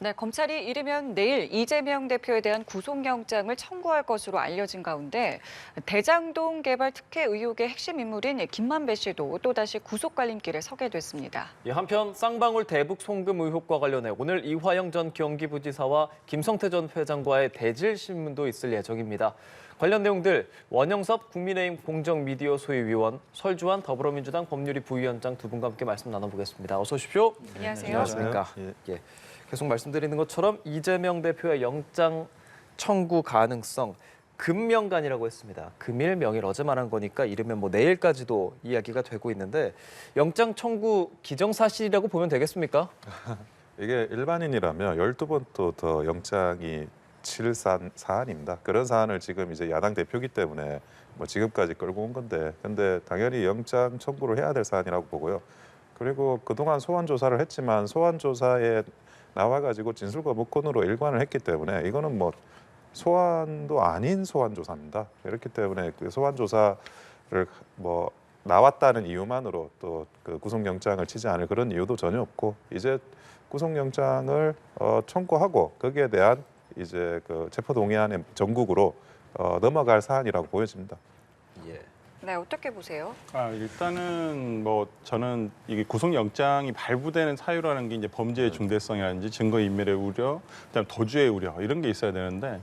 네, 검찰이 이르면 내일 이재명 대표에 대한 구속영장을 청구할 것으로 알려진 가운데 대장동 개발 특혜 의혹의 핵심 인물인 김만배 씨도 또다시 구속 갈림길에 서게 됐습니다. 한편 쌍방울 대북 송금 의혹과 관련해 오늘 이화영 전 경기부지사와 김성태 전 회장과의 대질 신문도 있을 예정입니다. 관련 내용들 원영섭 국민의힘 공정미디어 소위위원, 설주환 더불어민주당 법률위 부위원장 두 분과 함께 말씀 나눠보겠습니다. 어서 오십시오. 안녕하세요. 안녕하십니까. 예. 계속 말씀드리는 것처럼 이재명 대표의 영장 청구 가능성 금명간이라고 했습니다. 금일, 명일 어제 말한 거니까 이르면 내일까지도 이야기가 되고 있는데 영장 청구 기정사실이라고 보면 되겠습니까? 이게 일반인이라면 12번도 더 영장이 칠 사안입니다. 그런 사안을 지금 이제 야당 대표기 때문에 지금까지 끌고 온 건데, 근데 당연히 영장 청구를 해야 될 사안이라고 보고요. 그리고 그동안 소환 조사를 했지만 소환 조사에 나와가지고 진술 거부권으로 일관을 했기 때문에 이거는 소환도 아닌 소환 조사입니다. 그렇기 때문에 그 소환 조사를 나왔다는 이유만으로 또 그 구속영장을 치지 않을 그런 이유도 전혀 없고, 이제 구속영장을 청구하고 거기에 대한 이제 그 체포동의안의 전국으로 넘어갈 사안이라고 보여집니다. 예. 네, 어떻게 보세요? 일단은 저는 이게 구속영장이 발부되는 사유라는 게 이제 범죄의 중대성이라든지 증거인멸의 우려, 그다음 도주의 우려 이런 게 있어야 되는데,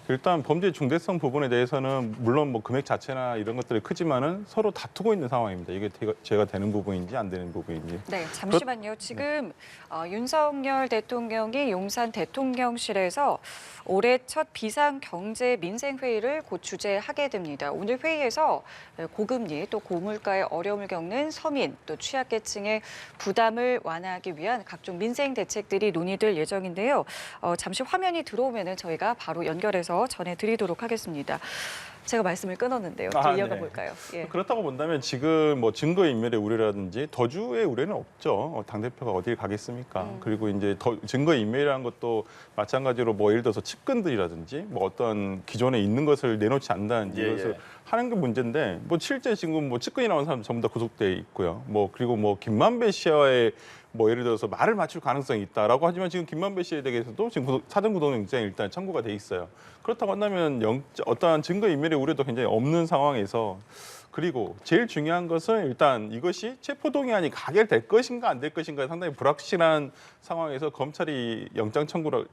일단 범죄의 중대성 부분에 대해서는 물론 금액 자체나 이런 것들이 크지만은 서로 다투고 있는 상황입니다. 이게 제가 되는 부분인지 안 되는 부분인지. 네, 잠시만요. 지금 윤석열 대통령이 용산 대통령실에서 올해 첫 비상경제민생회의를 곧 주재하게 됩니다. 오늘 회의에서 고금리 또 고물가의 어려움을 겪는 서민 또 취약계층의 부담을 완화하기 위한 각종 민생 대책들이 논의될 예정인데요. 잠시 화면이 들어오면은 저희가 바로 연결해서 전해드리도록 하겠습니다. 제가 말씀을 끊었는데요. 또 이어가 볼까요? 예. 그렇다고 본다면 지금 증거인멸의 우려라든지 도주의 우려는 없죠. 당대표가 어딜 가겠습니까? 그리고 이제 증거인멸이라는 것도 마찬가지로 예를 들어서 측근들이라든지 어떤 기존에 있는 것을 내놓지 않는다든지 이것을 하는 게 문제인데, 실제 지금 측근이 나온 사람 전부 다 구속돼 있고요. 그리고 김만배 씨와의 예를 들어서 말을 맞출 가능성이 있다라고 하지만 지금 김만배 씨에 대해서도 지금 사전 구속영장이 일단 청구가 돼 있어요. 그렇다고 한다면 어떠한 증거인멸의 우려도 굉장히 없는 상황에서, 그리고 제일 중요한 것은 일단 이것이 체포동의안이 가결될 것인가 안 될 것인가 상당히 불확실한 상황에서 검찰이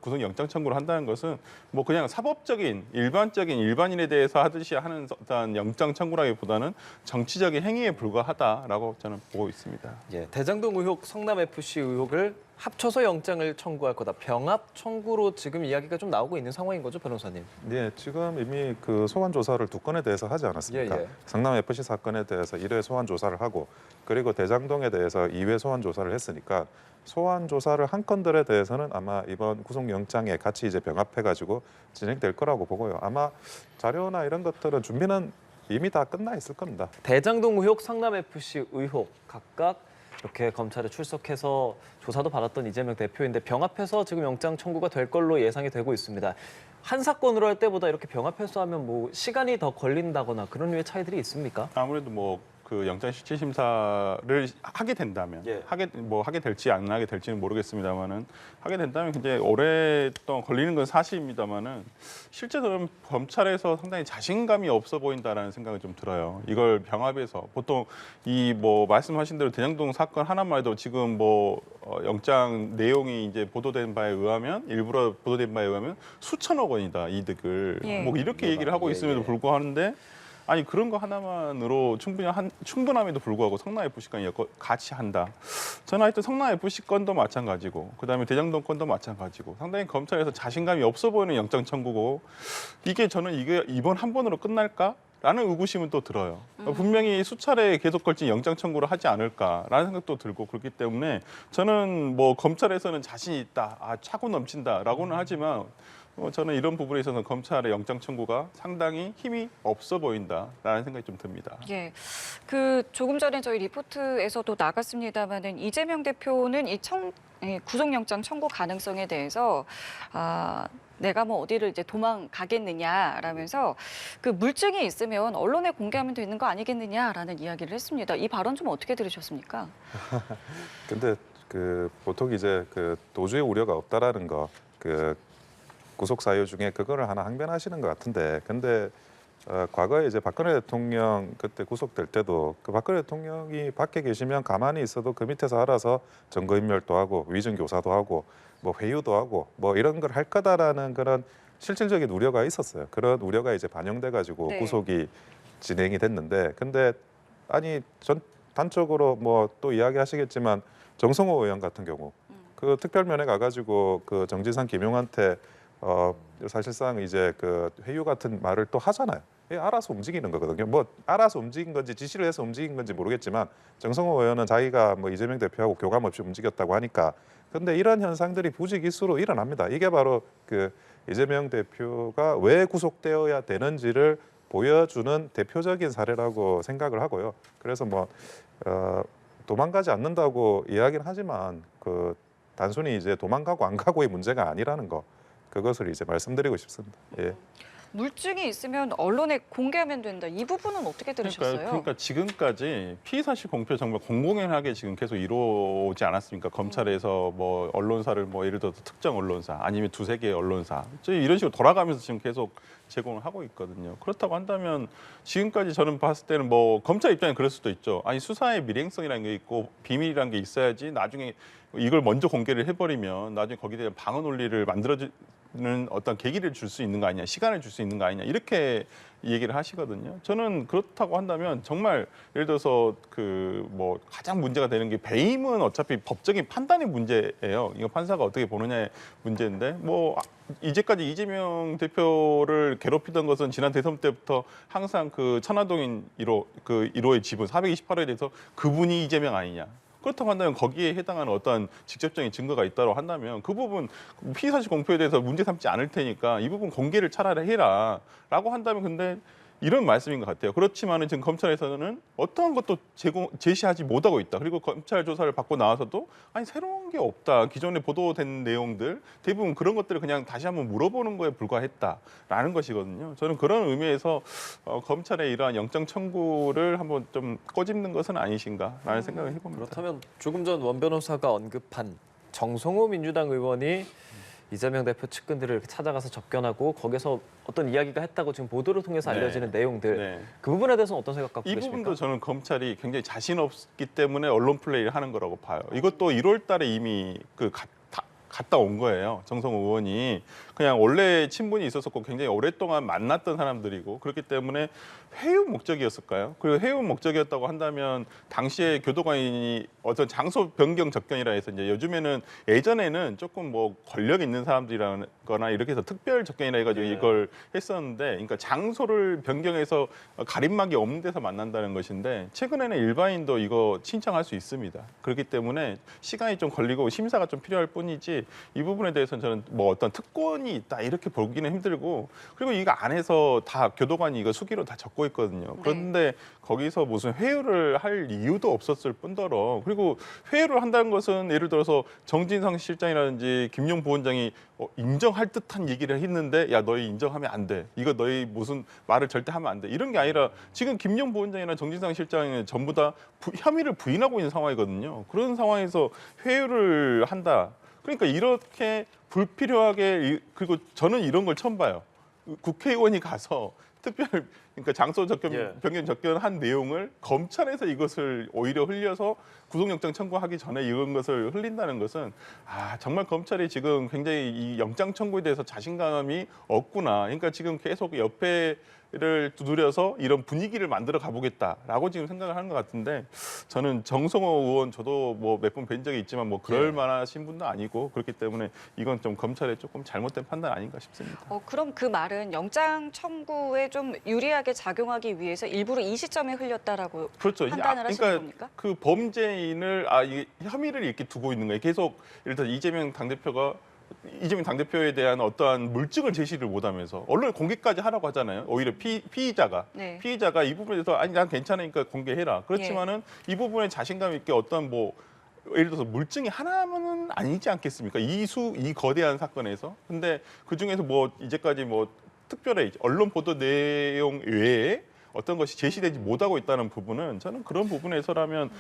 구속영장 청구를 한다는 것은 그냥 사법적인 일반적인 일반인에 대해서 하듯이 하는 어떤 영장 청구라기보다는 정치적인 행위에 불과하다라고 저는 보고 있습니다. 예, 대장동 의혹, 성남FC 의혹을 합쳐서 영장을 청구할 거다. 병합 청구로 지금 이야기가 좀 나오고 있는 상황인 거죠, 변호사님? 네, 지금 이미 그 소환 조사를 2건에 대해서 하지 않았습니까? 성남FC 사건에 대해서 1회 소환 조사를 하고, 그리고 대장동에 대해서 2회 소환 조사를 했으니까 소환 조사를 한 건들에 대해서는 아마 이번 구속영장에 같이 이제 병합해가지고 진행될 거라고 보고요. 아마 자료나 이런 것들은 준비는 이미 다 끝나 있을 겁니다. 대장동 의혹, 성남FC 의혹 각각 이렇게 검찰에 출석해서 조사도 받았던 이재명 대표인데 병합해서 지금 영장 청구가 될 걸로 예상이 되고 있습니다. 한 사건으로 할 때보다 이렇게 병합해서 하면 시간이 더 걸린다거나 그런 류의 차이들이 있습니까? 아무래도 그 영장 실질 심사를 하게 된다면 하게 될지 안 하게 될지는 모르겠습니다만은, 하게 된다면 굉장히 오랫동안 걸리는 건 사실입니다만은, 실제로는 검찰에서 상당히 자신감이 없어 보인다라는 생각이 좀 들어요. 이걸 병합해서 보통 말씀하신 대로 대장동 사건 하나만 해도 지금 영장 내용이 이제 보도된 바에 의하면, 일부러 보도된 바에 의하면 수천억 원이다 이득을 이렇게 얘기를 하고 있음에도 불구하는데, 아니 그런 거 하나만으로 충분함에도 불구하고 성남FC가 같이 한다. 저는 하여튼 성남FC 건도 마찬가지고, 그다음에 대장동 건도 마찬가지고, 상당히 검찰에서 자신감이 없어 보이는 영장 청구고, 이게 이번 한 번으로 끝날까? 라는 의구심은 또 들어요. 분명히 수차례 계속 걸친 영장 청구를 하지 않을까라는 생각도 들고, 그렇기 때문에 저는 검찰에서는 자신이 있다, 차고 넘친다라고는 하지만 저는 이런 부분에 있어서 검찰의 영장 청구가 상당히 힘이 없어 보인다라는 생각이 좀 듭니다. 예, 조금 전에 저희 리포트에서도 나갔습니다마는 이재명 대표는 이 구속영장 청구 가능성에 대해서 내가 어디를 이제 도망가겠느냐라면서 그 물증이 있으면 언론에 공개하면 되는 거 아니겠느냐라는 이야기를 했습니다. 이 발언 좀 어떻게 들으셨습니까? 근데 그 보통 이제 그 도주의 우려가 없다라는 거, 그 구속 사유 중에 그거를 하나 항변하시는 것 같은데, 근데 과거에 이제 박근혜 대통령 그때 구속될 때도 그 박근혜 대통령이 밖에 계시면 가만히 있어도 그 밑에서 알아서 증거인멸도 하고 위증 교사도 하고 뭐 회유도 하고 뭐 이런 걸 할 거다라는 그런 실질적인 우려가 있었어요. 그런 우려가 이제 반영돼 가지고 네. 구속이 진행이 됐는데, 근데 아니 전 단적으로 뭐 또 이야기하시겠지만 정성호 의원 같은 경우 그 특별면회 가가지고 그 정진상 김용한테 사실상 이제 그 회유 같은 말을 또 하잖아요. 알아서 움직이는 거거든요. 뭐 알아서 움직인 건지 지시를 해서 움직인 건지 모르겠지만 정성호 의원은 자기가 뭐 이재명 대표하고 교감 없이 움직였다고 하니까. 근데 이런 현상들이 부지기수로 일어납니다. 이게 바로 그 이재명 대표가 왜 구속되어야 되는지를 보여주는 대표적인 사례라고 생각을 하고요. 그래서 뭐 도망가지 않는다고 이야기는 하지만 그 단순히 이제 도망가고 안 가고의 문제가 아니라는 거, 그것을 이제 말씀드리고 싶습니다. 예. 물증이 있으면 언론에 공개하면 된다. 이 부분은 어떻게 들으셨어요? 그러니까 지금까지 피의 사실 공표 정말 공공연하게 지금 계속 이루어오지 않았습니까? 검찰에서 뭐 언론사를 뭐 예를 들어서 특정 언론사 아니면 두세 개의 언론사 이런 식으로 돌아가면서 지금 계속 제공을 하고 있거든요. 그렇다고 한다면 지금까지 저는 봤을 때는 뭐 검찰 입장에 그럴 수도 있죠. 아니 수사의 밀행성이라는 게 있고 비밀이라는 게 있어야지 나중에 이걸 먼저 공개를 해버리면 나중에 거기에 대한 방어 논리를 만들어주는 어떤 계기를 줄 수 있는 거 아니냐, 시간을 줄 수 있는 거 아니냐 이렇게 얘기를 하시거든요. 저는 그렇다고 한다면 정말 예를 들어서 그 뭐 가장 문제가 되는 게 배임은 어차피 법적인 판단의 문제예요. 이거 판사가 어떻게 보느냐의 문제인데 뭐 이제까지 이재명 대표를 괴롭히던 것은 지난 대선 때부터 항상 그 천화동인 1호의 지분 428호에 대해서 그분이 이재명 아니냐. 그렇다고 한다면 거기에 해당하는 어떤 직접적인 증거가 있다고 한다면 그 부분 피의사실 공표에 대해서 문제 삼지 않을 테니까 이 부분 공개를 차라리 해라라고 한다면 근데 이런 말씀인 것 같아요. 그렇지만은 지금 검찰에서는 어떠한 것도 제시하지 못하고 있다. 그리고 검찰 조사를 받고 나와서도 아니 새로운 게 없다. 기존에 보도된 내용들 대부분 그런 것들을 그냥 다시 한번 물어보는 거에 불과했다라는 것이거든요. 저는 그런 의미에서 검찰의 이러한 영장 청구를 한번 좀 꼬집는 것은 아니신가라는 생각을 해봅니다. 그렇다면 조금 전 원 변호사가 언급한 정성호 민주당 의원이 이재명 대표 측근들을 찾아가서 접견하고 거기서 어떤 이야기가 했다고 지금 보도를 통해서 알려지는 내용들, 네. 그 부분에 대해서는 어떤 생각 갖고 이 계십니까? 부분도 저는 검찰이 굉장히 자신 없기 때문에 언론 플레이를 하는 거라고 봐요. 이것도 1월 달에 이미 갔다 온 거예요. 정성호 의원이. 그냥 원래 친분이 있었었고 굉장히 오랫동안 만났던 사람들이고 그렇기 때문에 회유 목적이었을까요? 그리고 회유 목적이었다고 한다면 당시에 교도관이 어떤 장소 변경 접견이라 해서 이제 요즘에는 예전에는 조금 뭐 권력 있는 사람들이라거나 이렇게 해서 특별 접견이라 해가지고 이걸 했었는데 그러니까 장소를 변경해서 가림막이 없는 데서 만난다는 것인데 최근에는 일반인도 이거 신청할 수 있습니다. 그렇기 때문에 시간이 좀 걸리고 심사가 좀 필요할 뿐이지 이 부분에 대해서는 저는 뭐 어떤 특권이 있다 이렇게 보기는 힘들고 그리고 이거 안에서 다 교도관이 이거 수기로 다 적고 있거든요. 그런데 거기서 무슨 회유를 할 이유도 없었을 뿐더러 그리고 회유를 한다는 것은 예를 들어서 정진상 실장이라든지 김용 부원장이 인정할 듯한 얘기를 했는데 야 너희 인정하면 안 돼. 이거 너희 무슨 말을 절대 하면 안 돼. 이런 게 아니라 지금 김용 부원장이나 정진상 실장이 전부 다 혐의를 부인하고 있는 상황이거든요. 그런 상황에서 회유를 한다. 그러니까 이렇게 불필요하게 그리고 저는 이런 걸 처음 봐요. 국회의원이 가서 그러니까 장소 변경 접견한 내용을 검찰에서 이것을 오히려 흘려서 구속영장 청구하기 전에 이런 것을 흘린다는 것은 정말 검찰이 지금 굉장히 이 영장 청구에 대해서 자신감이 없구나. 그러니까 지금 계속 옆에를 두드려서 이런 분위기를 만들어 가보겠다라고 지금 생각을 하는 것 같은데 저는 정성호 의원 저도 뭐 몇 번 뵌 적이 있지만 뭐 그럴 만하신 분도 아니고 그렇기 때문에 이건 좀 검찰의 조금 잘못된 판단 아닌가 싶습니다. 그럼 그 말은 영장 청구에 좀 유리하게 작용하기 위해서 일부러 이 시점에 흘렸다라고 그렇죠. 판단을 하시는 그러니까 겁니까? 그 범죄인을 이게 혐의를 이렇게 두고 있는 거예요. 계속 예를 들어 이재명 당대표에 대한 어떠한 물증을 제시를 못하면서 언론에 공개까지 하라고 하잖아요. 오히려 피의자가 이 부분에 대해서 아니 난 괜찮으니까 공개해라. 그렇지만은 이 부분에 자신감 있게 어떤 뭐 예를 들어서 물증이 하나만은 아니지 않겠습니까? 이 거대한 사건에서. 근데 그 중에서 뭐 이제까지 뭐 특별히 언론 보도 내용 외에 어떤 것이 제시되지 못하고 있다는 부분은 저는 그런 부분에서라면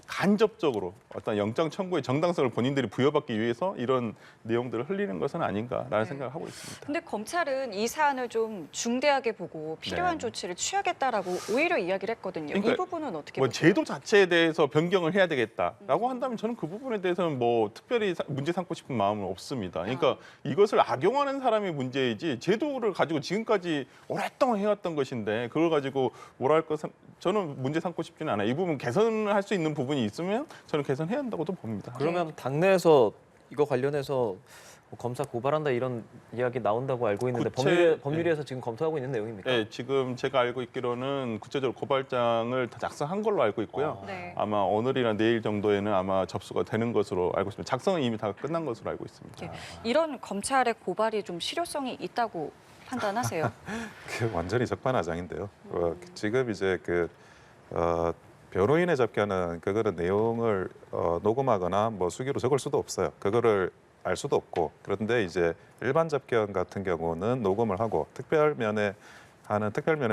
간접적으로 어떤 영장 청구의 정당성을 본인들이 부여받기 위해서 이런 내용들을 흘리는 것은 아닌가라는 네. 생각을 하고 있습니다. 근데 검찰은 이 사안을 좀 중대하게 보고 필요한 네. 조치를 취하겠다라고 오히려 이야기를 했거든요. 그러니까 이 부분은 어떻게 뭐 보세요? 제도 자체에 대해서 변경을 해야 되겠다라고 한다면 저는 그 부분에 대해서는 뭐 특별히 문제 삼고 싶은 마음은 없습니다. 그러니까 이것을 악용하는 사람이 문제이지 제도를 가지고 지금까지 오랫동안 해왔던 것인데 그걸 가지고 뭐랄까 저는 문제 삼고 싶지는 않아요. 이 부분 개선을 할 수 있는 부분이 있으면 저는 개선해야 한다고도 봅니다. 그러면 당내에서 이거 관련해서 뭐 검사 고발한다 이런 이야기 나온다고 알고 있는데 법률위에서 지금 검토하고 있는 내용입니까? 네, 지금 제가 알고 있기로는 구체적으로 고발장을 다 작성한 걸로 알고 있고요. 네. 아마 오늘이나 내일 정도에는 아마 접수가 되는 것으로 알고 있습니다. 작성은 이미 다 끝난 것으로 알고 있습니다. 이런 검찰의 고발이 좀 실효성이 있다고 판단하세요? 그 완전히 적반하장인데요. 지금 이제 변호인의 접견은 그거는 내용을 녹음하거나 뭐 수기로 적을 수도 없어요. 그거를 알 수도 없고 그런데 이제 일반 접견 같은 경우는 녹음을 하고 특별면에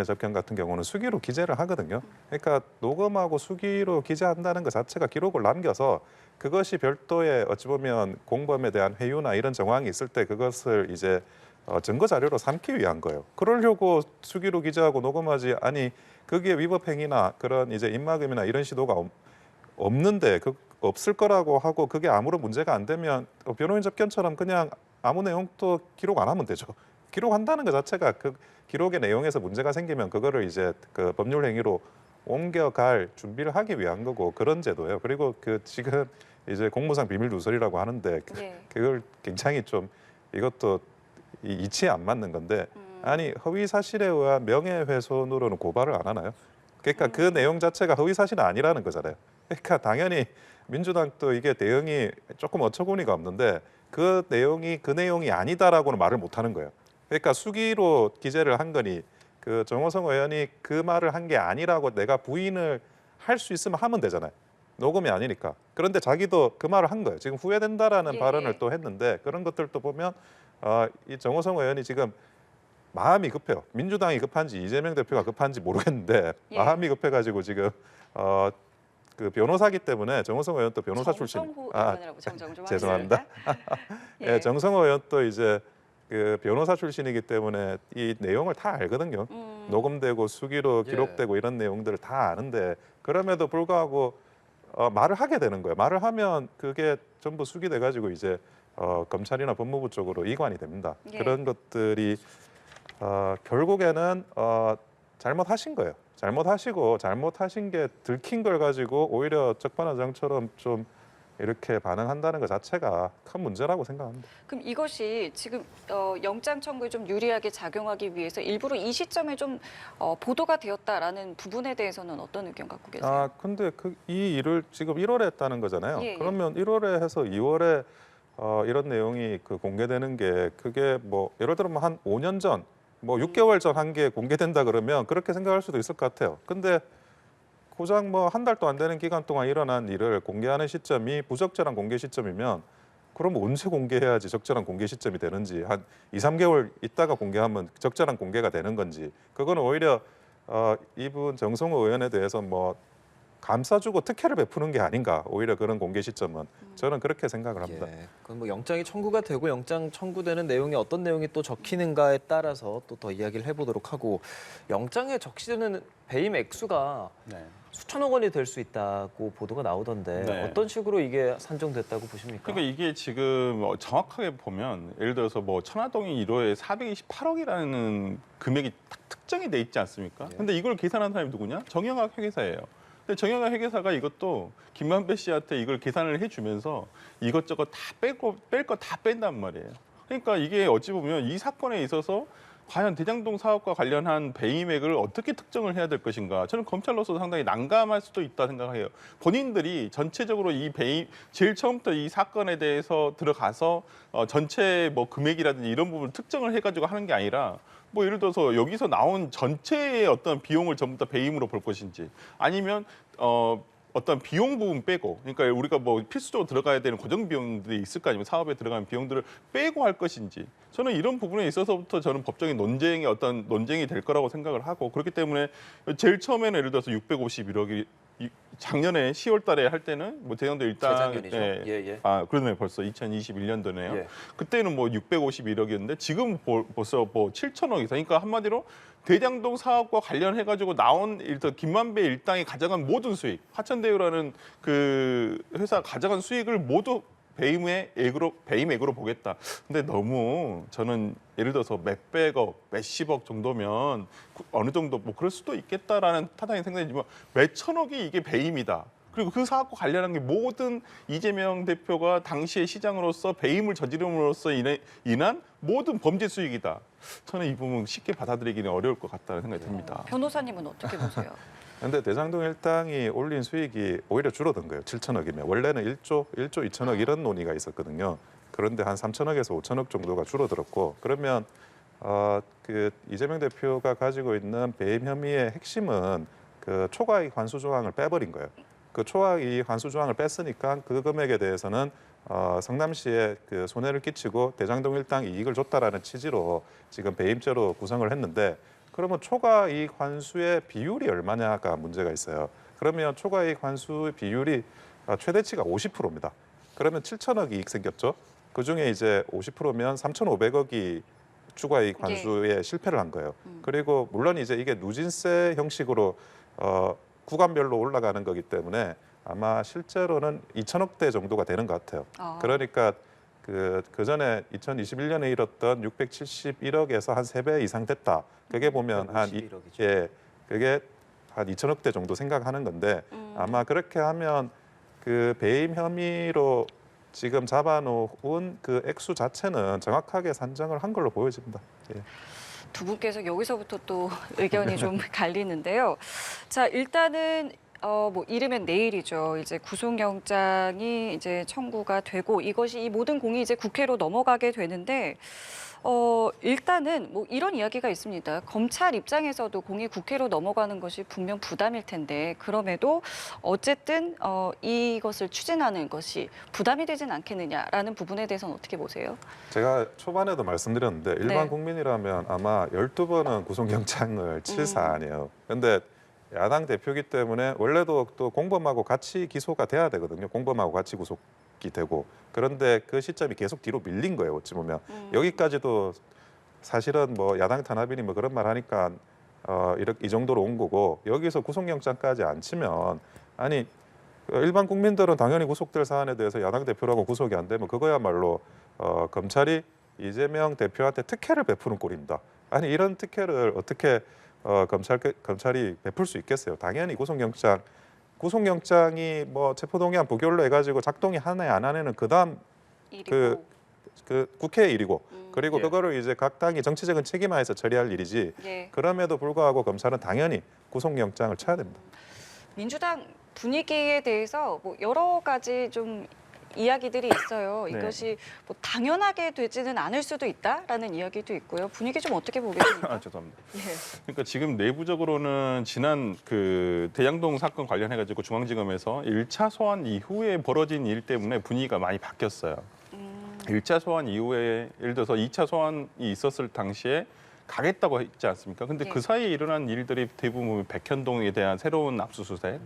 접견 같은 경우는 수기로 기재를 하거든요. 그러니까 녹음하고 수기로 기재한다는 것 자체가 기록을 남겨서 그것이 별도의 어찌 보면 공범에 대한 회유나 이런 정황이 있을 때 그것을 이제 증거 자료로 삼기 위한 거예요. 그러려고 수기로 기재하고 녹음하지 아니 거기에 위법 행위나 그런 이제 입막음이나 이런 시도가 없는데 없을 거라고 하고 그게 아무런 문제가 안 되면 변호인 접견처럼 그냥 아무 내용도 기록 안 하면 되죠. 기록한다는 것 자체가 그 기록의 내용에서 문제가 생기면 그거를 이제 그 법률 행위로 옮겨갈 준비를 하기 위한 거고 그런 제도예요. 그리고 지금 이제 공무상 비밀 누설이라고 하는데 그걸 굉장히 좀 이것도 이치에 안 맞는 건데 아니 허위 사실에 의한 명예훼손으로는 고발을 안 하나요? 그러니까 그 내용 자체가 허위 사실은 아니라는 거잖아요. 그러니까 당연히 민주당도 이게 대응이 조금 어처구니가 없는데 그 내용이 아니다라고는 말을 못 하는 거예요. 그러니까 수기로 기재를 한 거니 그 정호성 의원이 그 말을 한 게 아니라고 내가 부인을 할 수 있으면 하면 되잖아요. 녹음이 아니니까. 그런데 자기도 그 말을 한 거예요. 지금 후회된다라는 발언을 또 했는데 그런 것들도 보면 이 정호성 의원이 지금 마음이 급해요. 민주당이 급한지 이재명 대표가 급한지 모르겠는데 마음이 급해가지고 지금 그 변호사기 때문에 정호성 의원 또 변호사 출신. 의원이라고 정정 좀 죄송합니다. 예. 정성호 의원 또 이제 그 변호사 출신이기 때문에 이 내용을 다 알거든요. 녹음되고 수기로 기록되고 이런 내용들을 다 아는데 그럼에도 불구하고 말을 하게 되는 거예요. 말을 하면 그게 전부 수기돼 가지고 이제 검찰이나 법무부 쪽으로 이관이 됩니다. 그런 것들이 결국에는 잘못하신 거예요. 잘못하시고 잘못하신 게 들킨 걸 가지고 오히려 적반하장처럼 좀 이렇게 반응한다는 것 자체가 큰 문제라고 생각합니다. 그럼 이것이 지금 영장 청구에 좀 유리하게 작용하기 위해서 일부러 이 시점에 좀 보도가 되었다라는 부분에 대해서는 어떤 의견 갖고 계세요? 근데 이 일을 지금 1월에 했다는 거잖아요. 예. 그러면 1월에 해서 2월에 이런 내용이 공개되는 게 그게 뭐 예를 들면 한 5년 전, 뭐 6개월 전 한 게 공개된다 그러면 그렇게 생각할 수도 있을 것 같아요. 근데 고작 뭐 한 달도 안 되는 기간 동안 일어난 일을 공개하는 시점이 부적절한 공개 시점이면 그럼 언제 공개해야지 적절한 공개 시점이 되는지 한 2, 3개월 있다가 공개하면 적절한 공개가 되는 건지 그거는 오히려 이분 정성호 의원에 대해서 뭐 감싸주고 특혜를 베푸는 게 아닌가 오히려 그런 공개 시점은 저는 그렇게 생각을 합니다. 그건 뭐 영장이 청구가 되고 영장 청구되는 내용이 어떤 내용이 또 적히는가에 따라서 또 더 이야기를 해보도록 하고 영장에 적시되는 배임 액수가 수천억 원이 될 수 있다고 보도가 나오던데 어떤 식으로 이게 산정됐다고 보십니까? 그러니까 이게 지금 정확하게 보면 예를 들어서 뭐 천화동이 1호에 428억이라는 금액이 딱 특정이 돼 있지 않습니까? 근데 이걸 계산한 사람이 누구냐? 정영학 회계사예요. 근데 정영학 회계사가 이것도 김만배 씨한테 이걸 계산을 해주면서 이것저것 다 뺄 거 다 뺀단 말이에요. 그러니까 이게 어찌 보면 이 사건에 있어서 과연 대장동 사업과 관련한 배임액을 어떻게 특정을 해야 될 것인가? 저는 검찰로서 상당히 난감할 수도 있다 생각해요. 본인들이 전체적으로 이 배임 제일 처음부터 이 사건에 대해서 들어가서 전체 뭐 금액이라든지 이런 부분을 특정을 해가지고 하는 게 아니라 뭐 예를 들어서 여기서 나온 전체의 어떤 비용을 전부 다 배임으로 볼 것인지 아니면 어떤 비용 부분 빼고 그러니까 우리가 뭐 필수적으로 들어가야 되는 고정 비용들이 있을 거 아니면 사업에 들어가는 비용들을 빼고 할 것인지 저는 이런 부분에 있어서부터 저는 법적인 논쟁이 될 거라고 생각을 하고 그렇기 때문에 제일 처음에는 예를 들어서 651억이 작년에 10월달에 할 때는 뭐 대장동 일당 재작년이죠. 예. 아 그러네 벌써 2021년도네요. 예. 그때는 뭐 651억이었는데 지금 벌써 뭐 7천억 이상. 그러니까 한마디로 대장동 사업과 관련해 가지고 나온 일단 김만배 일당이 가져간 모든 수익, 화천대유라는 그 회사 가져간 수익을 모두 배임액으로 보겠다. 근데 너무 저는 예를 들어서 몇백억, 몇십억 정도면 어느 정도 뭐 그럴 수도 있겠다라는 타당의 생각이지만 몇천억이 이게 배임이다. 그리고 그 사업과 관련한 게 모든 이재명 대표가 당시의 시장으로서 배임을 저지름으로써 인한 모든 범죄 수익이다. 저는 이 부분 쉽게 받아들이기는 어려울 것 같다는 생각이 듭니다. 변호사님은 어떻게 보세요? 근데 대장동 일당이 올린 수익이 오히려 줄어든 거예요. 7천억이면 원래는 1조 2천억 이런 논의가 있었거든요. 그런데 한 3천억에서 5천억 정도가 줄어들었고 그러면 그 이재명 대표가 가지고 있는 배임 혐의의 핵심은 그 초과이익 환수 조항을 빼버린 거예요. 그 초과이익 환수 조항을 뺐으니까 그 금액에 대해서는 성남시에 그 손해를 끼치고 대장동 일당 이익을 줬다라는 취지로 지금 배임죄로 구성을 했는데 그러면 초과이익 환수의 비율이 얼마냐가 문제가 있어요. 그러면 초과이익 환수 비율이 최대치가 50%입니다. 그러면 7천억 이익 생겼죠. 그중에 이제 50%면 3,500억이 추가이익 환수에 실패를 한 거예요. 그리고 물론 이제 이게 누진세 형식으로 구간별로 올라가는 거기 때문에 아마 실제로는 2천억대 정도가 되는 것 같아요. 그러니까 그 전에 2021년에 잃었던 671억에서 한 3배 이상 됐다. 그게 보면 그게 한 2천억대 정도 생각하는 건데 아마 그렇게 하면 그 배임 혐의로 지금 잡아놓은 그 액수 자체는 정확하게 산정을 한 걸로 보여집니다. 예. 두 분께서 여기서부터 또 의견이 좀 갈리는데요. 자, 일단은 뭐 이르면 내일이죠. 이제 구속영장이 이제 청구가 되고 이것이 이 모든 공이 이제 국회로 넘어가게 되는데 일단은 뭐 이런 이야기가 있습니다. 검찰 입장에서도 공이 국회로 넘어가는 것이 분명 부담일 텐데 그럼에도 어쨌든 이것을 추진하는 것이 부담이 되진 않겠느냐라는 부분에 대해서는 어떻게 보세요? 제가 초반에도 말씀드렸는데 일반 네. 국민이라면 아마 12번은 구속영장을 칠 사안이에요. 그런데 야당 대표기 때문에 원래도 또 공범하고 같이 기소가 돼야 되거든요. 공범하고 같이 구속이 되고. 그런데 그 시점이 계속 뒤로 밀린 거예요. 어찌 보면. 여기까지도 사실은 뭐 야당 탄압이니 뭐 그런 말 하니까 이 정도로 온 거고 여기서 구속영장까지 안 치면 아니 일반 국민들은 당연히 구속될 사안에 대해서 야당 대표라고 구속이 안 되면 그거야말로 검찰이 이재명 대표한테 특혜를 베푸는 꼴입니다. 아니 이런 특혜를 어떻게 검찰이 베풀 수 있겠어요? 당연히 구속영장이 뭐 체포동의안 부결로 해가지고 작동이 하네 안 하네는 그다음 그 국회의 일이고 그리고 그거를 이제 각 당이 정치적인 책임하에서 처리할 일이지. 그럼에도 불구하고 검찰은 당연히 구속영장을 쳐야 됩니다. 민주당 분위기에 대해서 뭐 여러 가지 좀 이야기들이 있어요. 이것이 뭐 당연하게 되지는 않을 수도 있다라는 이야기도 있고요. 분위기 좀 어떻게 보겠습니까? 죄송합니다. 예. 그러니까 지금 내부적으로는 지난 그 대장동 사건 관련해가지고 중앙지검에서 1차 소환 이후에 벌어진 일 때문에 분위기가 많이 바뀌었어요. 1차 소환 이후에 예를 들어서 2차 소환이 있었을 당시에 가겠다고 했지 않습니까? 근데 그 사이에 일어난 일들이 대부분 백현동에 대한 새로운 압수수색,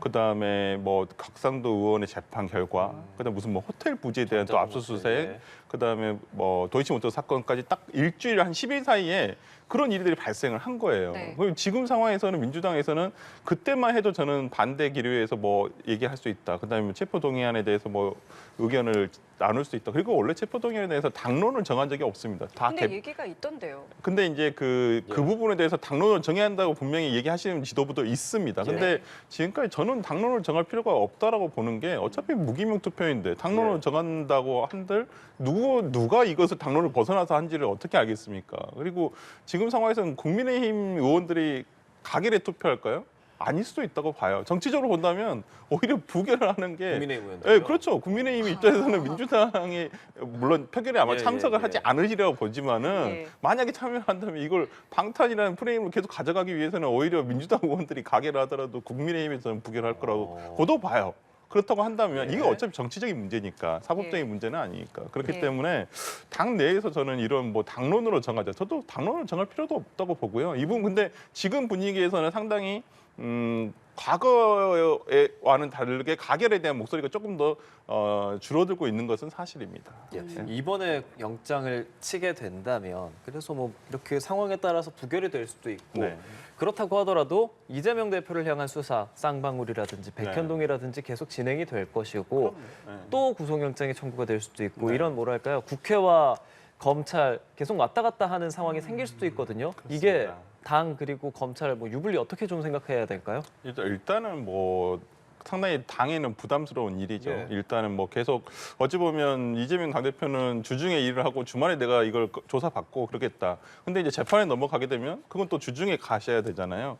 그다음에 뭐 곽상도 의원의 재판 결과, 그다음 무슨 뭐 호텔 부지에 대한 또 압수수색, 그다음에 뭐 도이치모터 사건까지 딱 일주일 한 10일 사이에 그런 일들이 발생을 한 거예요. 그럼 지금 상황에서는 민주당에서는 그때만 해도 저는 반대 기류에서 뭐 얘기할 수 있다. 그다음에 체포동의안에 대해서 뭐 의견을 나눌 수 있다. 그리고 원래 체포동의안에 대해서 당론을 정한 적이 없습니다. 근데 얘기가 있던데요. 근데 이제 그 부분에 대해서 당론을 정해야 한다고 분명히 얘기하시는 지도부도 있습니다. 근데 지금까지 저는 당론을 정할 필요가 없다라고 보는 게 어차피 무기명 투표인데 당론을 정한다고 한들 누가 이것을 당론을 벗어나서 한지를 어떻게 알겠습니까? 그리고 지금 상황에서는 국민의힘 의원들이 가결에 투표할까요? 아닐 수도 있다고 봐요. 정치적으로 본다면 오히려 부결을 하는 게 국민의힘 의원들. 네, 그렇죠. 국민의힘 입장에서는 민주당이 물론 표결에 아마 참석을 하지 않으리라고 보지만은 만약에 참여한다면 이걸 방탄이라는 프레임을 계속 가져가기 위해서는 오히려 민주당 의원들이 가결을 하더라도 국민의힘에서는 부결할 거라고 보도 봐요. 그렇다고 한다면 이게 어차피 정치적인 문제니까 사법적인 문제는 아니니까 그렇기 때문에 당 내에서 저는 이런 뭐 당론으로 정하자. 저도 당론을 정할 필요도 없다고 보고요. 이분 근데 지금 분위기에서는 상당히 과거와는 다르게 가결에 대한 목소리가 조금 더 줄어들고 있는 것은 사실입니다. 예. 이번에 영장을 치게 된다면 그래서 뭐 이렇게 상황에 따라서 부결이 될 수도 있고 네. 그렇다고 하더라도 이재명 대표를 향한 수사, 쌍방울이라든지 백현동이라든지 계속 진행이 될 것이고 네. 또 구속영장이 청구가 될 수도 있고 네. 이런 뭐랄까요 국회와 검찰 계속 왔다 갔다 하는 상황이 생길 수도 있거든요. 이게 그렇습니다. 당 그리고 검찰 뭐 유불리 어떻게 좀 생각해야 될까요? 일단은 뭐 상당히 당에는 부담스러운 일이죠. 예. 일단은 뭐 계속 어찌 보면 이재명 당대표는 주중에 일을 하고 주말에 내가 이걸 조사받고 그러겠다. 근데 이제 재판에 넘어가게 되면 그건 또 주중에 가셔야 되잖아요.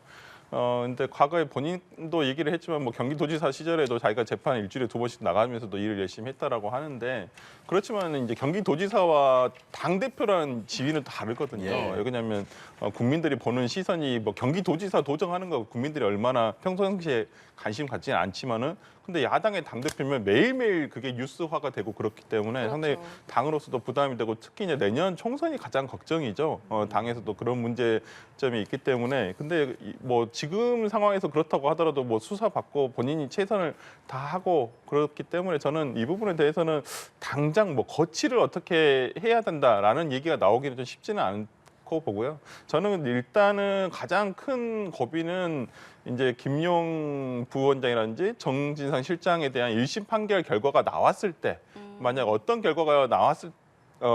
근데 과거에 본인도 얘기를 했지만 뭐 경기도지사 시절에도 자기가 재판 일주일에 2번씩 나가면서도 일을 열심히 했다라고 하는데 그렇지만 이제 경기도지사와 당 대표라는 지위는 다르거든요. 예. 왜냐하면 국민들이 보는 시선이 뭐 경기도지사 도정하는 거 국민들이 얼마나 평상시에 관심 갖지는 않지만은 근데 야당의 당 대표면 매일매일 그게 뉴스화가 되고 그렇기 때문에 그렇죠. 상당히 당으로서도 부담이 되고 특히 이제 내년 총선이 가장 걱정이죠. 당에서도 그런 문제점이 있기 때문에 근데 뭐 지금 상황에서 그렇다고 하더라도 뭐 수사받고 본인이 최선을 다하고 그렇기 때문에 저는 이 부분에 대해서는 당장 뭐 거취를 어떻게 해야 된다라는 얘기가 나오기는 좀 쉽지는 않고 보고요. 저는 일단은 가장 큰 고비는 이제 김용 부원장이라든지 정진상 실장에 대한 1심 판결 결과가 나왔을 때 만약 어떤 결과가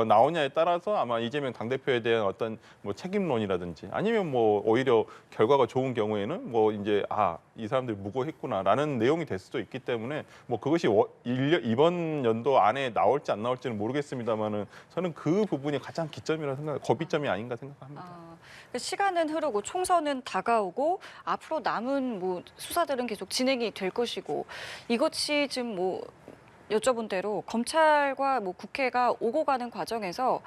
나오냐에 따라서 아마 이재명 당대표에 대한 어떤 뭐 책임론이라든지 아니면 뭐 오히려 결과가 좋은 경우에는 뭐 이제 이 사람들이 무고했구나라는 내용이 될 수도 있기 때문에 뭐 그것이 이번 연도 안에 나올지 안 나올지는 모르겠습니다만은 저는 그 부분이 가장 기점이라 고비점이 아닌가 생각합니다. 시간은 흐르고 총선은 다가오고 앞으로 남은 뭐 수사들은 계속 진행이 될 것이고 이것이 지금 뭐 여쭤본 대로 검찰과 뭐 국회가 오고 가는 과정에서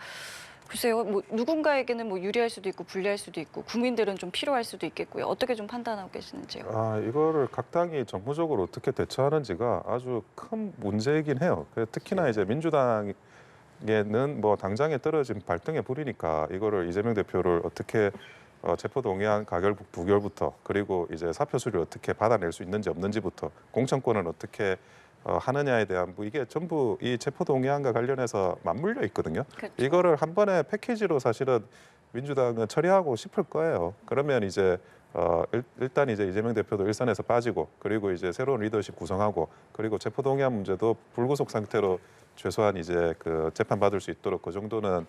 글쎄요, 뭐 누군가에게는 뭐 유리할 수도 있고 불리할 수도 있고 국민들은 좀 필요할 수도 있겠고요. 어떻게 좀 판단하고 계시는지요? 이거를 각 당이 정무적으로 어떻게 대처하는지가 아주 큰 문제이긴 해요. 특히나 이제 민주당에는 뭐 당장에 떨어진 발등에 불이니까 이거를 이재명 대표를 어떻게 체포동의안 가결 부결부터 그리고 이제 사표 수리를 어떻게 받아낼 수 있는지 없는지부터 공천권은 어떻게 하느냐에 대한 이게 전부 이 체포동의안과 관련해서 맞물려 있거든요. 그렇죠. 이거를 한 번에 패키지로 사실은 민주당은 처리하고 싶을 거예요. 그러면 이제 일단 이제 이재명 대표도 일선에서 빠지고 그리고 이제 새로운 리더십 구성하고 그리고 체포동의안 문제도 불구속 상태로 최소한 이제 그 재판 받을 수 있도록 그 정도는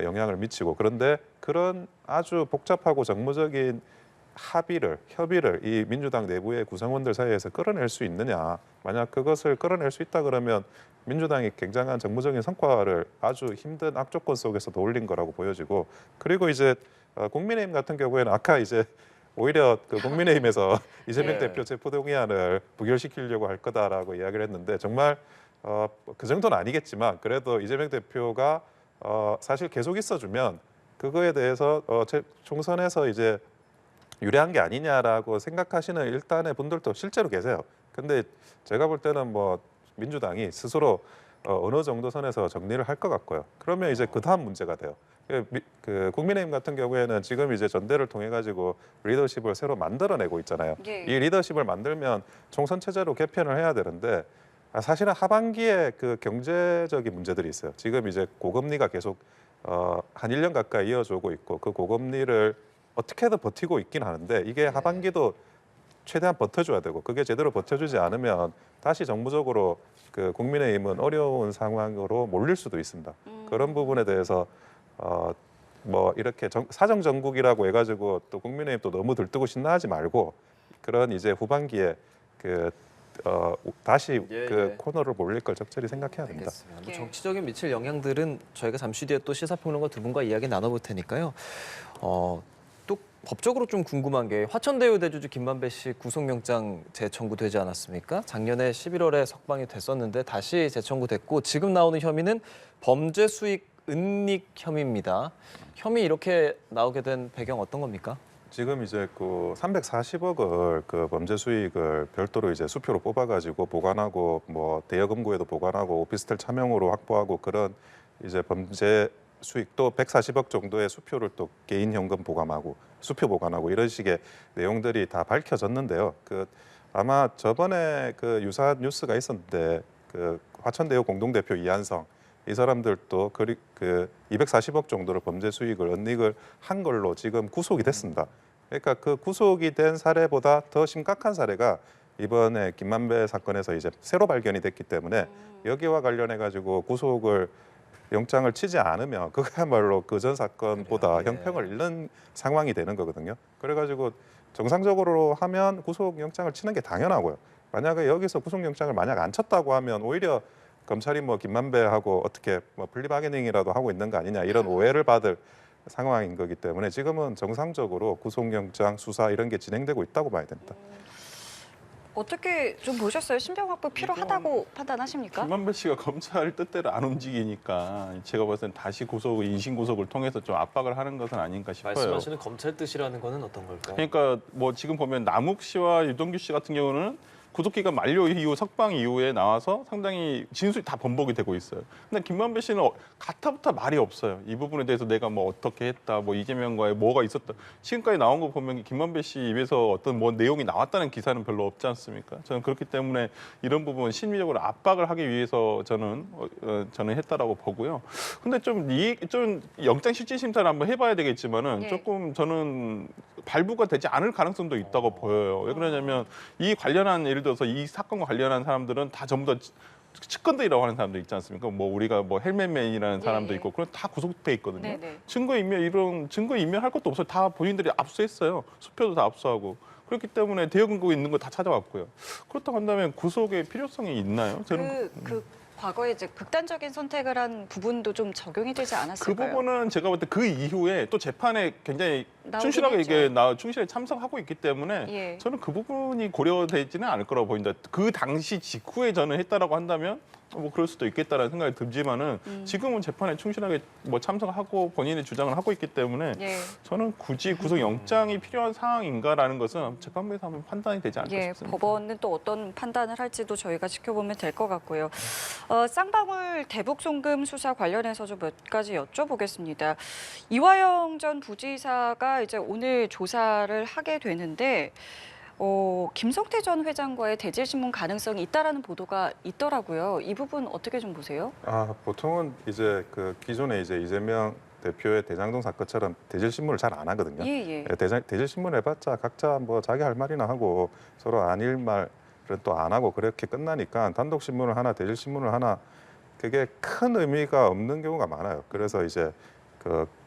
영향을 미치고 그런데 그런 아주 복잡하고 정무적인 협의를 이 민주당 내부의 구성원들 사이에서 끌어낼 수 있느냐. 만약 그것을 끌어낼 수 있다 그러면 민주당이 굉장한 정무적인 성과를 아주 힘든 악조건 속에서도 올린 거라고 보여지고 그리고 이제 국민의힘 같은 경우에는 아까 이제 오히려 그 국민의힘에서 이재명 예. 대표 체포동의안을 부결시키려고 할 거다라고 이야기를 했는데 정말 그 정도는 아니겠지만 그래도 이재명 대표가 사실 계속 있어주면 그거에 대해서 총선에서 이제 유리한 게 아니냐라고 생각하시는 일단의 분들도 실제로 계세요. 근데 제가 볼 때는 뭐 민주당이 스스로 어느 정도 선에서 정리를 할 것 같고요. 그러면 이제 그 다음 문제가 돼요. 그 국민의힘 같은 경우에는 지금 이제 전대를 통해 가지고 리더십을 새로 만들어내고 있잖아요. 예. 이 리더십을 만들면 총선 체제로 개편을 해야 되는데 사실은 하반기에 그 경제적인 문제들이 있어요. 지금 이제 고금리가 계속 한 1년 가까이 이어져오고 있고 그 고금리를 어떻게든 버티고 있긴 하는데 이게 하반기도 최대한 버텨줘야 되고 그게 제대로 버텨주지 않으면 다시 정부적으로 그 국민의힘은 어려운 상황으로 몰릴 수도 있습니다. 그런 부분에 대해서 뭐 이렇게 사정 정국이라고 해가지고 또 국민의힘 또 너무 들뜨고 신나하지 말고 그런 이제 후반기에 다시 그 코너를 몰릴 걸 적절히 생각해야 됩니다. 알겠습니다. 뭐 예. 정치적인 미칠 영향들은 저희가 잠시 뒤에 또 시사평론가 두 분과 이야기 나눠볼 테니까요. 또 법적으로 좀 궁금한 게 화천대유 대주주 김만배 씨 구속영장 재청구되지 않았습니까? 작년에 11월에 석방이 됐었는데 다시 재청구됐고 지금 나오는 혐의는 범죄 수익 은닉 혐의입니다. 혐의 이렇게 나오게 된 배경 어떤 겁니까? 지금 이제 그 340억을 그 범죄 수익을 별도로 이제 수표로 뽑아가지고 보관하고 뭐 대여금고에도 보관하고 오피스텔 차명으로 확보하고 그런 이제 범죄 수익 또 140억 정도의 수표를 또 개인 현금 보관하고 수표 보관하고 이런 식의 내용들이 다 밝혀졌는데요. 그 아마 저번에 그 유사한 뉴스가 있었는데 그 화천대유 공동대표 이한성 이 사람들도 그 240억 정도를 범죄 수익을 은닉을 한 걸로 지금 구속이 됐습니다. 그러니까 그 구속이 된 사례보다 더 심각한 사례가 이번에 김만배 사건에서 이제 새로 발견이 됐기 때문에 여기와 관련해 가지고 구속을 영장을 치지 않으면 그거야말로 그 전 사건보다 그래요? 예. 형평을 잃는 상황이 되는 거거든요. 그래가지고 정상적으로 하면 구속영장을 치는 게 당연하고요. 만약에 여기서 구속영장을 만약 안 쳤다고 하면 오히려 검찰이 뭐 김만배하고 어떻게 뭐 플리바게닝이라도 하고 있는 거 아니냐 이런 오해를 받을 상황인 거기 때문에 지금은 정상적으로 구속영장 수사 이런 게 진행되고 있다고 봐야 됩니다. 어떻게 좀 보셨어요? 신병 확보 필요하다고 판단하십니까? 김만배 씨가 검찰 뜻대로 안 움직이니까 제가 봤을 땐 다시 인신 구속을 통해서 좀 압박을 하는 것은 아닌가 싶어요. 말씀하시는 검찰 뜻이라는 거는 어떤 걸까요? 그러니까 뭐 지금 보면 남욱 씨와 유동규 씨 같은 경우는 구속기간 만료 이후 석방 이후에 나와서 상당히 진술이 다 번복이 되고 있어요. 근데 김만배 씨는 가타부터 말이 없어요. 이 부분에 대해서 내가 뭐 어떻게 했다, 뭐 이재명과의 뭐가 있었다. 지금까지 나온 거 보면 김만배 씨 입에서 어떤 뭐 내용이 나왔다는 기사는 별로 없지 않습니까? 저는 그렇기 때문에 이런 부분 심리적으로 압박을 하기 위해서 저는 했다라고 보고요. 근데 좀 영장 실질 심사를 한번 해봐야 되겠지만은 예. 조금 저는 발부가 되지 않을 가능성도 있다고 보여요. 왜 그러냐면 이 관련한 예를 들어서 이 사건과 관련한 사람들은 다 전부 다 측근들이라고 하는 사람들 있지 않습니까? 뭐 우리가 뭐 헬멧맨이라는 사람도 예. 있고 그런 다 구속돼 있거든요. 네네. 증거 인멸 할 것도 없어요. 다 본인들이 압수했어요. 수표도 다 압수하고. 그렇기 때문에 대여 근거 있는 거 다 찾아왔고요. 그렇다고 한다면 구속의 필요성이 있나요? 저는 과거에 이제 극단적인 선택을 한 부분도 좀 적용이 되지 그 않았을까요? 부분은 제가 볼 때 그 이후에 또 재판에 굉장히 나오긴 충실하게 했죠. 충실히 참석하고 있기 때문에 예. 저는 그 부분이 고려되지는 않을 거라고 보인다. 그 당시 직후에 저는 했다라고 한다면 뭐 그럴 수도 있겠다라는 생각이 들지만은 지금은 재판에 충실하게 뭐 참석하고 본인의 주장을 하고 있기 때문에 예. 저는 굳이 구속 영장이 필요한 상황인가라는 것은 재판부에서 한번 판단이 되지 않을까 예, 싶습니다. 법원은 또 어떤 판단을 할지도 저희가 지켜보면 될 것 같고요. 쌍방울 대북 송금 수사 관련해서 좀 몇 가지 여쭤보겠습니다. 이화영 전 부지사가 이제 오늘 조사를 하게 되는데 김성태 전 회장과의 대질 신문 가능성이 있다라는 보도가 있더라고요. 이 부분 어떻게 좀 보세요? 보통은 이제 그 기존에 이제 이재명 대표의 대장동 사건처럼 대질 신문을 잘 안 하거든요. 예. 대질 신문 해봤자 각자 뭐 자기 할 말이나 하고 서로 아닐 말은 또 안 하고 그렇게 끝나니까 단독 신문을 하나 대질 신문을 하나 그게 큰 의미가 없는 경우가 많아요. 그래서 이제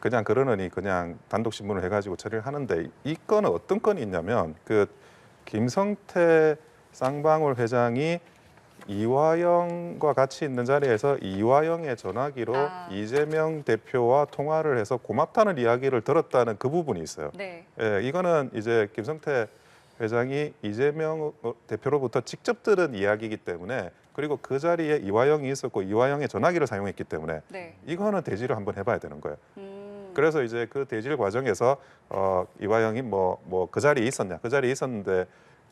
그냥 그러느니 그냥 단독 신문을 해가지고 처리를 하는데 이 건은 어떤 건이 있냐면 그 김성태 쌍방울 회장이 이화영과 같이 있는 자리에서 이화영의 전화기로 이재명 대표와 통화를 해서 고맙다는 이야기를 들었다는 그 부분이 있어요. 네. 예, 이거는 이제 김성태 회장이 이재명 대표로부터 직접 들은 이야기이기 때문에 그리고 그 자리에 이화영이 있었고 이화영의 전화기를 사용했기 때문에 네. 이거는 대질을 한번 해봐야 되는 거예요. 그래서 이제 그 대질 과정에서 이화영이 뭐 그 자리에 있었냐, 그 자리에 있었는데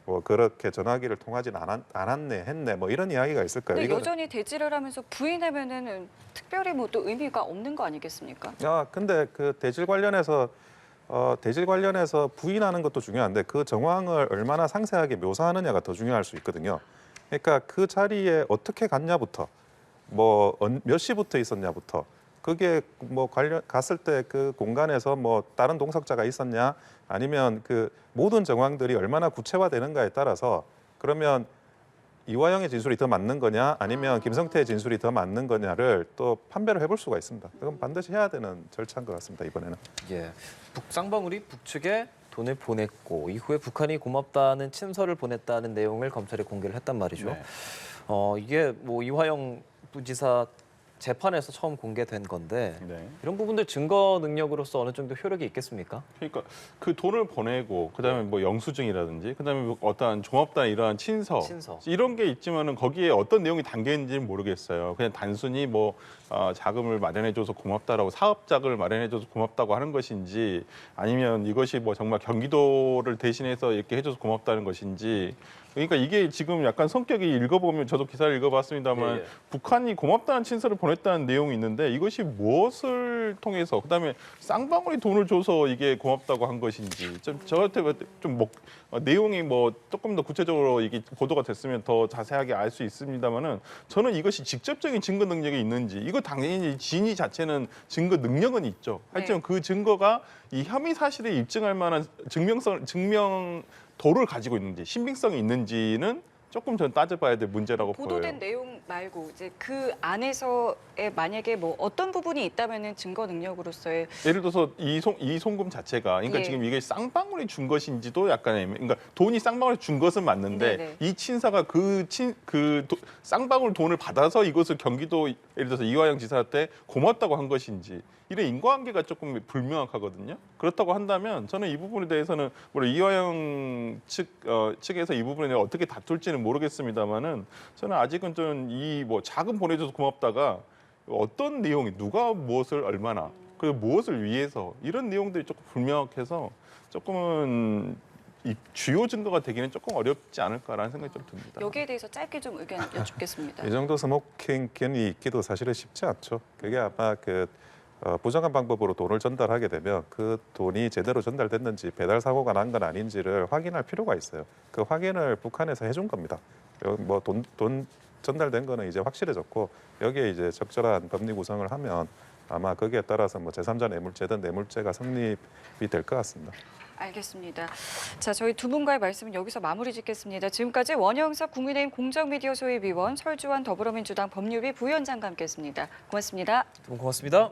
뭐 그렇게 전화기를 통하진 않았네, 했네, 뭐 이런 이야기가 있을 거예요. 근데 이거는- 여전히 대질을 하면서 부인하면은 특별히 뭐 또 의미가 없는 거 아니겠습니까? 근데 그 대질 관련해서 부인하는 것도 중요한데 그 정황을 얼마나 상세하게 묘사하느냐가 더 중요할 수 있거든요. 그러니까 그 자리에 어떻게 갔냐부터 뭐 몇 시부터 있었냐부터 그게 뭐 갔을 때 그 공간에서 뭐 다른 동석자가 있었냐 아니면 그 모든 정황들이 얼마나 구체화되는가에 따라서 그러면 이화영의 진술이 더 맞는 거냐 아니면 김성태의 진술이 더 맞는 거냐를 또 판별을 해볼 수가 있습니다. 그건 반드시 해야 되는 절차인 것 같습니다. 이번에는. 예, 쌍방울이 북측에 돈을 보냈고 이후에 북한이 고맙다는 친서를 보냈다는 내용을 검찰에 공개를 했단 말이죠. 네. 이게 뭐 이화영 부지사 재판에서 처음 공개된 건데 네. 이런 부분들 증거 능력으로서 어느 정도 효력이 있겠습니까? 그러니까 그 돈을 보내고 그다음에 뭐 영수증이라든지 그다음에 뭐 어떠한 종합단 이러한 친서 이런 게 있지만은 거기에 어떤 내용이 담겨 있는지는 모르겠어요. 그냥 단순히 뭐 자금을 마련해줘서 고맙다라고 사업 자금을 마련해줘서 고맙다고 하는 것인지 아니면 이것이 뭐 정말 경기도를 대신해서 이렇게 해줘서 고맙다는 것인지. 그러니까 이게 지금 약간 성격이 읽어보면 저도 기사를 읽어봤습니다만 예. 북한이 고맙다는 친서를 보냈다는 내용이 있는데 이것이 무엇을 뭘 통해서 그다음에 쌍방울이 돈을 줘서 이게 고맙다고 한 것인지 좀 저한테 내용이 뭐 조금 더 구체적으로 이게 보도가 됐으면 더 자세하게 알 수 있습니다만은 저는 이것이 직접적인 증거 능력이 있는지 이거 당연히 진위 자체는 증거 능력은 있죠. 하지만 그 증거가 이 혐의 사실을 입증할 만한 증명도를 가지고 있는지 신빙성이 있는지는 조금 전 따져봐야 될 문제라고 보도된 보여요. 내용 말고 이제 그 안에서의 만약에 뭐 어떤 부분이 있다면은 증거 능력으로서의 예를 들어서 이 송금 자체가 그러니까 예. 지금 이게 쌍방울이 준 것인지도 약간 그러니까 돈이 쌍방울이 준 것은 맞는데 네네. 이 친사가 쌍방울 돈을 받아서 이것을 경기도 예를 들어서 이화영 지사한테 고맙다고 한 것인지 이런 인과관계가 조금 불명확하거든요. 그렇다고 한다면 저는 이 부분에 대해서는 물론 이화영 측에서 이 부분에 대해 어떻게 다툴지는 모르겠습니다만은 저는 아직은 좀 이 뭐 자금 보내줘서 고맙다가 어떤 내용이 누가 무엇을 얼마나 그리고 무엇을 위해서 이런 내용들이 조금 불명확해서 조금은 이 주요 증거가 되기는 조금 어렵지 않을까라는 생각이 좀 듭니다. 여기에 대해서 짧게 좀 의견 여쭙겠습니다. 이 정도 스모킹건이 있기도 사실은 쉽지 않죠. 그게 아마 부정한 방법으로 돈을 전달하게 되면 그 돈이 제대로 전달됐는지 배달 사고가 난 건 아닌지를 확인할 필요가 있어요. 그 확인을 북한에서 해준 겁니다. 뭐 돈 전달된 거는 이제 확실해졌고 여기에 이제 적절한 법리 구성을 하면 아마 거기에 따라서 뭐 제3자 뇌물죄든 뇌물죄가 성립이 될 것 같습니다. 알겠습니다. 자, 저희 두 분과의 말씀은 여기서 마무리 짓겠습니다. 지금까지 원영석 국민의힘 공정미디어 소위위원, 설주환 더불어민주당 법률위 부위원장과 함께했습니다. 고맙습니다. 두 분 고맙습니다.